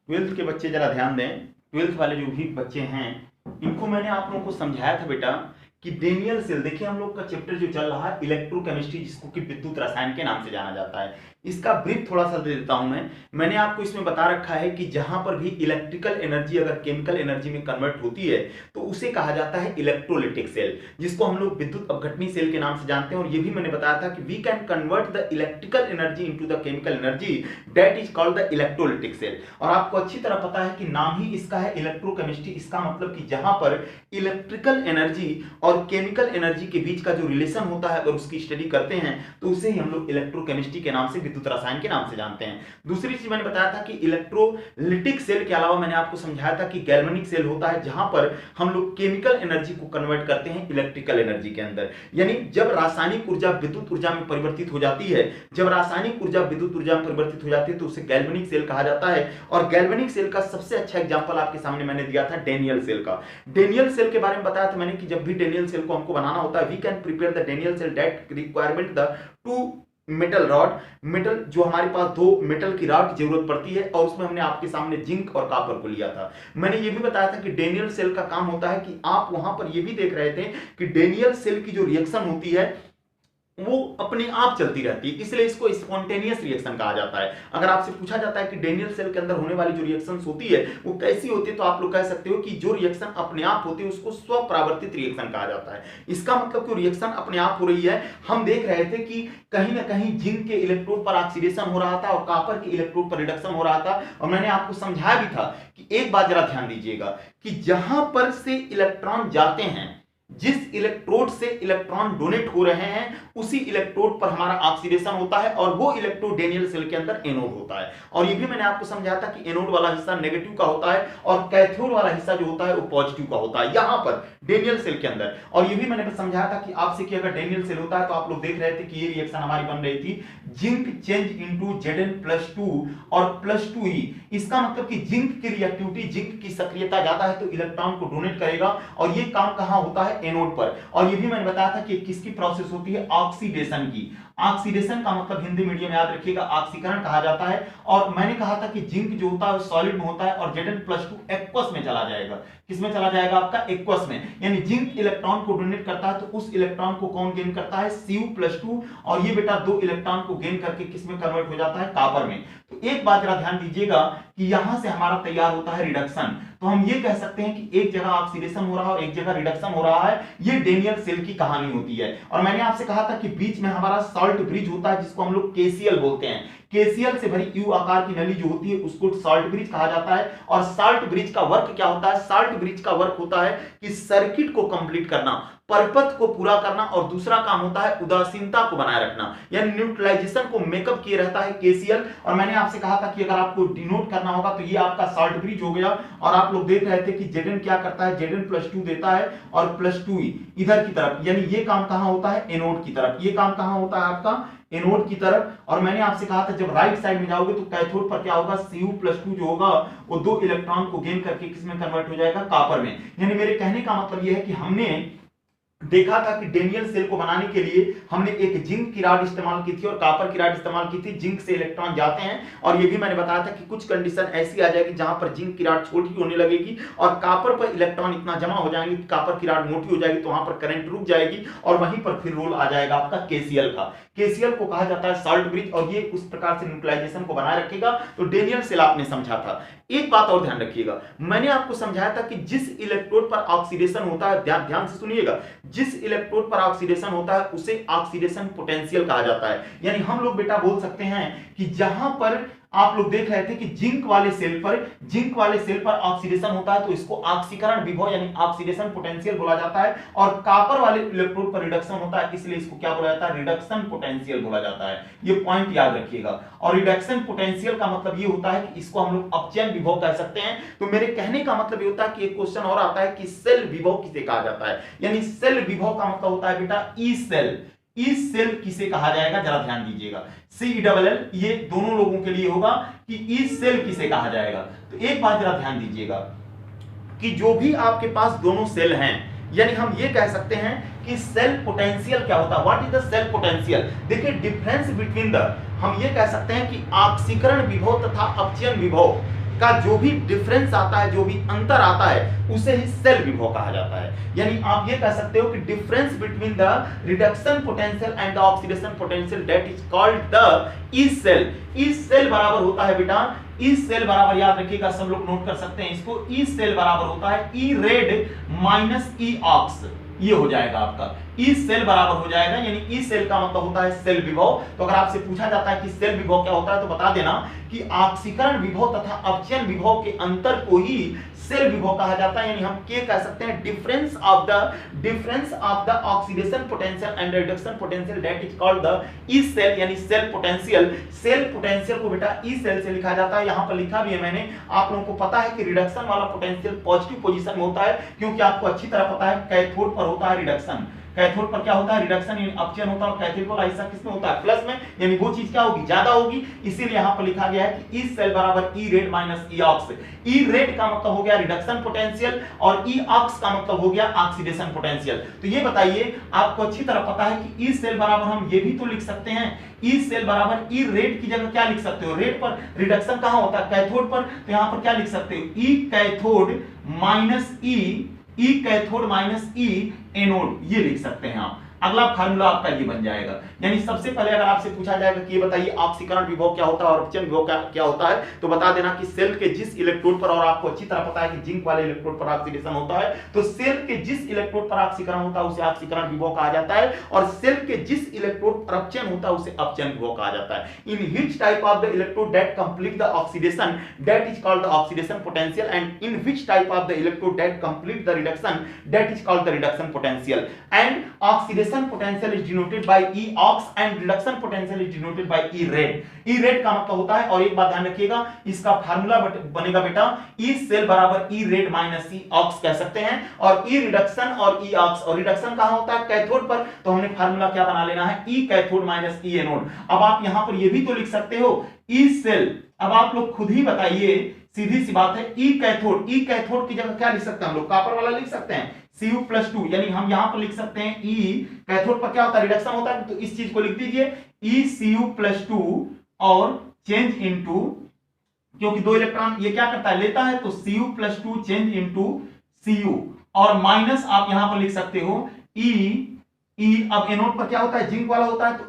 Twelfth के बच्चे जरा ध्यान दें। ट्वेल्थ वाले जो भी बच्चे हैं इनको मैंने आप लोगों को समझाया था बेटा कि डेनियल सेल, देखिए हम लोग का चैप्टर जो चल रहा है इलेक्ट्रोकेमिस्ट्री, जिसको कि विद्युत रसायन के नाम से जाना जाता है, इसका ब्रीफ थोड़ा सा दे देता हूं मैंने आपको इसमें बता रखा है कि जहां पर भी इलेक्ट्रिकल एनर्जी अगर केमिकल एनर्जी में कन्वर्ट होती है तो उसे कहा जाता है इलेक्ट्रोलिटिक सेल, जिसको हम लोग विद्युत अपघटनी सेल के नाम से जानते हैं। और ये भी मैंने बताया था कि we can convert the electrical energy into the chemical energy, that is called the electrolytic cell. और आपको अच्छी तरह पता है कि नाम ही इसका है इलेक्ट्रोकेमिस्ट्री, इसका मतलब कि जहां पर इलेक्ट्रिकल एनर्जी और केमिकल एनर्जी के बीच का जो रिलेशन होता है अगर उसकी स्टडी करते हैं तो उसे ही हम लोग इलेक्ट्रोकेमिस्ट्री के नाम से, विद्युत रसायन के नाम से जानते हैं। दूसरी चीज मैंने बताया था कि इलेक्ट्रोलिटिक सेल के अलावा मैंने आपको समझाया था कि गैल्वेनिक सेल होता है, जहां पर हम लोग केमिकल एनर्जी को कन्वर्ट करते हैं इलेक्ट्रिकल एनर्जी के अंदर। यानी जब रासायनिक ऊर्जा विद्युत ऊर्जा में परिवर्तित हो जाती है, जब रासायनिक ऊर्जा विद्युत ऊर्जा में परिवर्तित हो जाती है तो उसे गैल्वेनिक सेल कहा जाता है। और गैल्वेनिक सेल का सबसे अच्छा एग्जांपल आपके सामने मैंने दिया था डेनियल सेल का। डेनियल सेल के बारे में बताया था मैंने कि जब भी डेनियल सेल को हमको बनाना होता है, we can prepare the Daniell cell that requirement the two metal rod, metal जो हमारे पास दो मेटल की रॉड की जरूरत पड़ती है, और उसमें हमने आपके सामने जिंक और कॉपर को लिया था। मैंने ये भी बताया था कि डेनियल सेल का काम होता है कि आप वहां पर ये भी देख रहे थे कि डेनियल सेल की जो रिएक्शन होती है वो अपने आप चलती रहती है, इसलिए इसको स्पॉन्टेनियस रिएक्शन कहा जाता है। अगर आपसे पूछा जाता है कि डेनियल सेल के अंदर होने वाली जो रिएक्शंस होती है वो कैसी होती है, तो आप लोग कह सकते हो कि जो रिएक्शन अपने आप होती है उसको स्वप्रावर्तित रिएक्शन कहा जाता है। इसका मतलब कि रिएक्शन अपने आप हो रही है। हम देख रहे थे कि कहीं ना कहीं जिंक के इलेक्ट्रोड पर ऑक्सीडेशन हो रहा था और कॉपर के इलेक्ट्रोड पर रिडक्शन हो रहा था। और मैंने आपको समझाया भी था कि एक बात जरा ध्यान दीजिएगा कि जहां पर से इलेक्ट्रॉन जाते हैं, जिस इलेक्ट्रोड से इलेक्ट्रॉन डोनेट हो रहे हैं उसी इलेक्ट्रोड पर हमारा ऑक्सीडेशन होता है, और वो इलेक्ट्रोड डेनियल सेल के अंदर एनोड होता है। और ये भी मैंने आपको समझाया था कि एनोड वाला हिस्सा नेगेटिव का होता है और कैथोड वाला हिस्सा जो होता है वो पॉजिटिव का होता है यहां पर डेनियल सेल के अंदर। और ये भी मैंने समझाया था कि आपसे कि अगर डेनियल सेल होता है तो आप लोग देख रहे थे कि ये रिएक्शन हमारी बन रही थी जिंक चेंज इनटू Zn+2 और +2e। इसका मतलब कि जिंक की रिएक्टिविटी, जिंक की सक्रियता ज्यादा है तो इलेक्ट्रॉन को डोनेट करेगा, और ये काम कहां होता है, एनोड पर। और ये भी मैंने बताया था कि किसकी प्रोसेस होती है, ऑक्सीडेशन की। ऑक्सीडेशन का मतलब हिंदी मीडियम याद रखिएगा ऑक्सीकरण कहा जाता है। और मैंने कहा था कि जिंक जो होता है सॉलिड में होता है और Zn+2 एक्वस में चला जाएगा। किसमें चला जाएगा, आपका एक्वस में। यानी जिंक इलेक्ट्रॉन को डोनेट करता है तो उस इलेक्ट्रॉन को कौन गेन करता है, Cu+2, और ये बेटा दो इलेक्ट्रॉन को गेन करके किसमें कन्वर्ट हो जाता है, कॉपर में। तो एक बात जरा ध्यान दीजिएगा कि यहां से हमारा तैयार होता है रिडक्शन। तो हम ये कह सकते हैं कि एक जगह ऑक्सीडेशन हो रहा है और एक जगह रिडक्शन हो रहा है। ये डेनियल सेल की कहानी होती है। और मैंने आपसे कहा था कि बीच में हमारा सॉल्ट ब्रिज होता है जिसको हम लोग केसीएल बोलते हैं। केसीएल से भरी यू आकार की नली जो होती है उसको सॉल्ट ब्रिज कहा जाता है। और सॉल्ट ब्रिज का वर्क क्या होता है, सॉल्ट ब्रिज का वर्क होता है कि सर्किट को कंप्लीट करना, परपथ को पूरा करना, और दूसरा काम होता है उदासीनता को बनाए रखना, यानी न्यूट्रलाइजेशन को मेकअप किए रहता है केसीएल। और मैंने आपसे कहा था कि अगर आपको डिनोट करना होगा तो ये आपका सॉल्ट ब्रिज हो गया। और आप लोग देख रहे थे कि Zn क्या करता है, Zn+2 देता है और +2e इधर की तरफ, यानी ये काम कहां होता है, एनोड की तरफ। ये काम कहां होता है आपका, एनोड की तरफ। और मैंने आपसे कहा था जब राइट साइड में जाओगे तो कैथोड पर क्या होगा, Cu+2 जो होगा वो दो इलेक्ट्रॉन को गेन करके किसमें कन्वर्ट हो जाएगा, कॉपर में। यानी मेरे कहने का मतलब यह है कि हमने देखा था कि डेनियल सेल को बनाने के लिए हमने एक जिंक की रॉड इस्तेमाल की थी और कॉपर की रॉड इस्तेमाल की थी। जिंक से इलेक्ट्रॉन जाते हैं, और ये भी मैंने बताया था कि कुछ कंडीशन ऐसी आ जाएगी जहां पर जिंक की रॉड छोटी होने लगेगी और कॉपर पर इलेक्ट्रॉन इतना जमा हो जाएंगे कि कॉपर की रॉड मोटी हो जाएगी, तो वहां पर करंट रुक जाएगी और वहीं पर फिर रोल आ जाएगा आपका केसीएल का। केसीएल को कहा जाता है सॉल्ट ब्रिज, और ये उस प्रकार से न्यूट्रलाइजेशन को बनाए रखेगा। तो डेनियल सेल आपने समझा था। एक बात और ध्यान रखिएगा, मैंने आपको समझाया था कि जिस इलेक्ट्रोड पर ऑक्सीडेशन होता है, ध्यान से सुनिएगा, जिस इलेक्ट्रोड पर ऑक्सीडेशन होता है उसे ऑक्सीडेशन पोटेंशियल कहा जाता है। यानी हम लोग बेटा बोल सकते हैं कि जहां पर आप लोग देख रहे थे कि जिंक वाले सेल पर ऑक्सीडेशन होता है तो इसको ऑक्सीकरण विभव यानी ऑक्सीडेशन पोटेंशियल बोला जाता है, और कॉपर वाले इलेक्ट्रोड पर रिडक्शन होता है इसलिए इसको क्या बोला जाता है, रिडक्शन पोटेंशियल बोला जाता है। ये पॉइंट याद रखिएगा। और रिडक्शन पोटेंशियल का मतलब ये होता है कि इसको हम लोग अपचयन विभव कह सकते हैं। तो मेरे कहने का मतलब ये होता है कि एक क्वेश्चन और आता है कि सेल विभव किसे कहा जाता है, यानी सेल विभव का मतलब होता है बेटा ई सेल। ई सेल किसे कहा जाएगा, जरा ध्यान दीजिएगा, CELL ये दोनों लोगों के लिए होगा कि ई सेल किसे कहा जाएगा। तो एक बात जरा ध्यान दीजिएगा कि जो भी आपके पास दोनों सेल हैं, यानी हम ये कह सकते हैं कि सेल पोटेंशियल क्या होता है, what is the cell potential. देखिए डिफरेंस बिटवीन द, हम ये कह सकते हैं कि ऑक्सीकरण विभव तथा अपचयन विभव, का जो भी डिफरेंस आता है, जो भी अंतर आता है, उसे ही सेल विभव कहा जाता है। यानी आप ये कह सकते हो कि difference between the reduction potential and the oxidation potential that is called the E cell. E cell बराबर होता है बेटा, ई सेल बराबर याद रखिएगा, सब लोग नोट कर सकते हैं इसको, ई सेल बराबर होता है ई रेड माइनस ई ऑक्स। ये हो जाएगा आपका ई सेल बराबर हो जाएगा, यानी ई सेल का मतलब होता है सेल विभव। तो अगर आपसे पूछा जाता है कि सेल विभव क्या होता है तो बता देना कि ऑक्सीकरण विभव तथा अपचयन विभव के अंतर को ही सेल विभव कहा जाता है। यानी हम क्या कह सकते हैं, difference of the oxidation potential and reduction potential that is called the E cell, यानी सेल पोटेंशियल। सेल पोटेंशियल को बेटा ई सेल से लिखा जाता है, यहां पर लिखा भी है मैंने। आप लोगों को पता है कि रिडक्शन वाला पोटेंशियल पॉजिटिव पोजीशन में होता है, क्योंकि आपको अच्छी तरह पता है कैथोड पर होता है रिडक्शन, कैथोड पर क्या होता है रिडक्शन, यानी अपचयन होता है, और कैथोड वाला हिस्सा किसमें होता है प्लस में, यानी वो चीज क्या होगी ज्यादा होगी। इसीलिए यहां पर लिखा गया है कि ई सेल बराबर ई रेड माइनस ई ऑक्स। ई रेड का मतलब हो गया रिडक्शन पोटेंशियल और ई ऑक्स का मतलब हो गया ऑक्सीडेशन पोटेंशियल। तो ये बताइए, आपको अच्छी तरह पता है कि ई सेल बराबर हम ये भी तो लिख सकते हैं, ई सेल बराबर ई रेड की जगह क्या लिख सकते हो, रेड पर रिडक्शन कहां होता है कैथोड पर, तो यहां पर क्या लिख सकते हो E cathode minus E cathode minus E anode, ये लिख सकते हैं आप। अगला फार्मूला आपका ये बन जाएगा। यानी सबसे पहले अगर आपसे पूछा जाएगा कि ये बताइए ऑक्सीकरण विभव क्या होता है और अपचयन विभव क्या होता है, तो बता देना कि सेल के जिस इलेक्ट्रोड पर, और आपको अच्छी तरह पता है कि जिंक वाले इलेक्ट्रोड पर ऑक्सीडेशन होता है, तो सेल के जिस इलेक्ट्रोड पर ऑक्सीकरण होता है उसे ऑक्सीकरण विभव कहा जाता है, और सेल के जिस इलेक्ट्रोड पर अपचयन होता है उसे अपचयन विभव कहा जाता है। In which type of the electrode that complete the oxidation that is called the oxidation potential, and in which type of the electrode that complete the reduction that is called the reduction potential. And oxidation potential is denoted by E ox and reduction potential is denoted by E red. E red का मतलब होता है, और एक बात ध्यान रखिएगा, इसका फार्मूला बनेगा बेटा ई सेल बराबर ई रेड माइनस ई ऑक्स कह सकते हैं, और ई रिडक्शन और ई ऑक्स, और रिडक्शन कहां होता है कैथोड पर, तो हमने फार्मूला क्या बना लेना है ई कैथोड माइनस ई एनोड। अब आप यहां पर ये भी तो लिख सकते हो ई सेल, अब आप लोग खुद ही बताइए, सीधी सी बात है, ई कैथोड की जगह क्या लिख सकते हैं हम लोग, कॉपर वाला लिख सकते हैं Cu+2, यानी हम यहां पर लिख सकते हैं ई कैथोड पर क्या होता है रिडक्शन होता है, तो इस चीज को लिख दीजिए ई Cu+2 और चेंज इनटू, क्योंकि दो इलेक्ट्रॉन ये क्या करता है लेता है, तो Cu+2 चेंज इनटू Cu, और माइनस आप यहां पर लिख सकते हो ई, अब एनोड पर क्या होता है जिंक वाला होता है, तो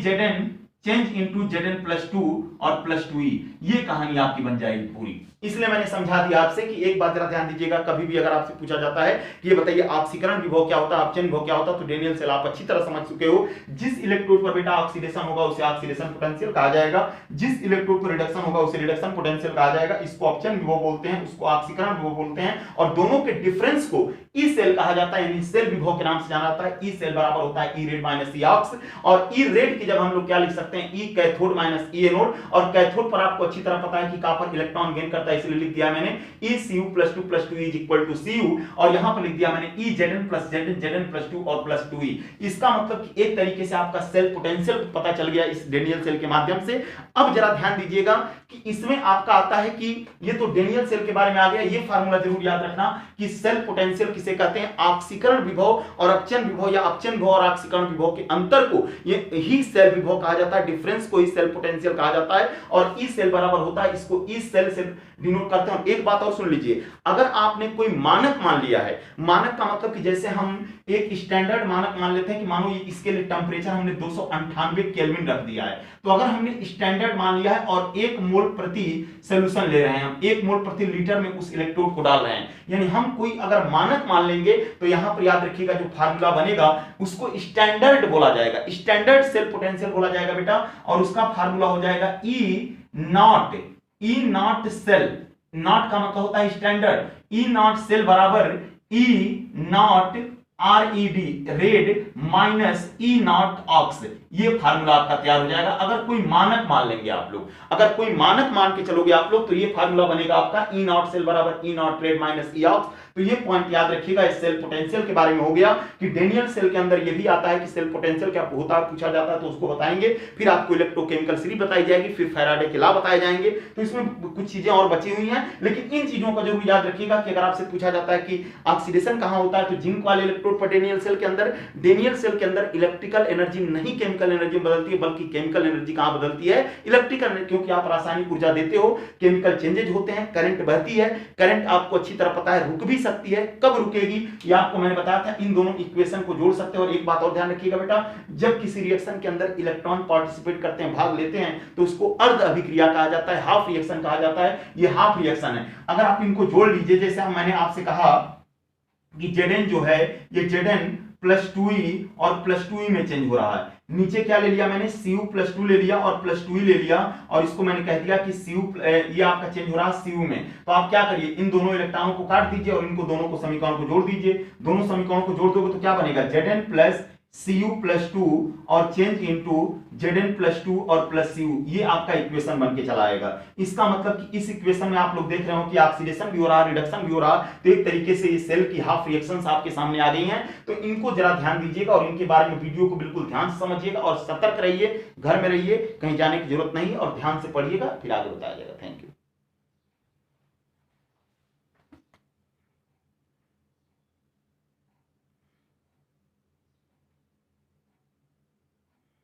Zn चेंज इनटू Zn+2 और +2e, ये कहानी आपकी बन जाएगी पूरी। इसलिए मैंने समझा दिया आपसे कि एक बात जरा ध्यान दीजिएगा, कभी भी अगर आपसे पूछा जाता है कि ये बताइए ऑक्सीकरण विभव क्या होता है, अपचयन विभव क्या होता है, तो डेनियल सेल आप अच्छी तरह समझ चुके हो। जिस इलेक्ट्रोड पर बेटा ऑक्सीडेशन होगा उसे ऑक्सीडेशन पोटेंशियल कहा जाएगा, जिस इलेक्ट्रोड पर रिडक्शन होगा उसे रिडक्शन पोटेंशियल कहा जाएगा। इसको अपचयन विभव बोलते हैं, उसको ऑक्सीकरण विभव बोलते हैं, और दोनों के डिफरेंस को ई सेल कहा जाता है, यानी सेल विभव के नाम से जाना जाता है। ई सेल बराबर होता है ई रेड माइनस ई ऑक्स, और ई रेड की जगह हम लोग क्या लिख सकते हैं ई कैथोड माइनस ई एनोड, और कैथोड पर आपको अच्छी तरह पता है कि कॉपर इलेक्ट्रॉन गेन करता है, इसलिए लिख दिया मैंने E Cu+2+2 is equal to Cu, और यहां पर लिख दिया मैंने ई Zn+2 और +2e। इसका मतलब कि एक तरीके से आपका सेल पोटेंशियल पता चल गया इस डेनियल सेल के माध्यम से। अब जरा ध्यान दीजिएगा कि इसमें आपका आता है कि ये तो डेनियल सेल के बारे में आ गया, ये फार्मूला जरूर याद रखना कि सेल पोटेंशियल किसे कहते हैं, ऑक्सीकरण विभव और अपचयन विभव, या अपचयन विभव और ऑक्सीकरण विभव के अंतर को ये ही सेल विभव कहा जाता है, डिफरेंस को ही सेल पोटेंशियल कहा जाता है, और ई सेल बराबर होता है, इसको ई सेल से डिनोट करते हैं। एक बात और सुन लीजिए, अगर आपने कोई मानक मान लिया है, मानक का मतलब कि जैसे हम एक स्टैंडर्ड मानक मान लेते हैं कि मानो इसके लिए टेंपरेचर हमने 298 केल्विन रख दिया है, तो अगर हमने स्टैंडर्ड मान लिया है और 1 मोल प्रति सॉल्यूशन ले रहे हैं, हम 1 मोल प्रति लीटर में उस इलेक्ट्रोड को डाल रहे हैं, यानी हम कोई अगर मानक मान लेंगे तो यहां पर याद रखिएगा जो फार्मूला बनेगा उसको स्टैंडर्ड बोला जाएगा, स्टैंडर्ड सेल पोटेंशियल बोला जाएगा बेटा, और उसका फार्मूला हो जाएगा ई नॉट सेल, नॉट का मतलब होता है स्टैंडर्ड, ई नॉट सेल बराबर E nought red minus E nought ox, ये फार्मूला आपका तैयार हो जाएगा। अगर कोई मानक मान लेंगे आप लोग, अगर कोई मानक मान के चलोगे आप लोग, तो ये फार्मूला बनेगा आपका ई नॉट सेल बराबर E nought red minus E ox. तो ये पॉइंट याद रखिएगा। इस सेल पोटेंशियल के बारे में हो गया कि डेनियल सेल के अंदर ये भी आता है कि सेल पोटेंशियल क्या होता है, पूछा जाता है तो उसको बताएंगे। फिर आपको इलेक्ट्रोकेमिकल सीरीज बताई जाएगी, फिर फैराडे के लॉ बताए जाएंगे। तो इसमें कुछ चीजें और बची हुई हैं, लेकिन इन चीजों का जरूर याद रखिएगा कि अगर आपसे पूछा जाता है कि ऑक्सीडेशन कहां होता है तो जिंक वाले इलेक्ट्रोड पर डेनियल सेल के अंदर। डेनियल सेल के अंदर इलेक्ट्रिकल एनर्जी नहीं केमिकल एनर्जी बदलती है, बल्कि केमिकल एनर्जी कहां बदलती है, इलेक्ट्रिकल, क्योंकि आप रासायनिक ऊर्जा देते हो, केमिकल चेंजेज होते हैं, करंट बहती है। करंट आपको अच्छी तरह पता है रुक भी सकती है, कब रुकेगी ये आपको मैंने बताया था। इन दोनों इक्वेशन को जोड़ सकते हैं। और एक बात और ध्यान रखिएगा बेटा, जब किसी रिएक्शन के अंदर इलेक्ट्रॉन पार्टिसिपेट करते हैं, भाग लेते हैं, तो उसको अर्ध अभिक्रिया कहा जाता है, हाफ रिएक्शन कहा जाता है। ये हाफ रिएक्शन है। अगर आप इनको जोड़ लीजिए, जैसे मैंने आपसे कहा कि Zn जो है ये Zn प्लस 2e और प्लस 2e में चेंज हो रहा है। नीचे क्या ले लिया मैंने, Cu प्लस 2 ले लिया और प्लस 2e ले लिया, और इसको मैंने कह दिया कि Cu ये आपका चेंज हो रहा है Cu में। तो आप क्या करिए, इन दोनों इलेक्ट्रॉनों को काट दीजिए और इनको दोनों को समीकरण को जोड़ दीजिए। दोनों समीकरणों को जोड़ दोगे तो क्या बनेगा, Zn प्लस Cu प्लस 2 और चेंज इनटू Zn प्लस 2 और प्लस Cu, ये आपका इक्वेशन बन के चला आएगा। इसका मतलब कि इस इक्वेशन में आप लोग देख रहे हो कि ऑक्सीडेशन भी हो रहा है, रिडक्शन भी हो रहा है। तो एक तरीके से ये सेल की हाफ रिएक्शंस आपके सामने आ गई हैं। तो इनको जरा ध्यान दीजिएगा और इनके बारे में वीडियो को बिल्कुल ध्यान से समझिएगा और सतर्क रहिए, घर में रहिए, कहीं जाने की जरूरत नहीं, और ध्यान से पढ़िएगा, फिर आगे बताया जाएगा। Thank you.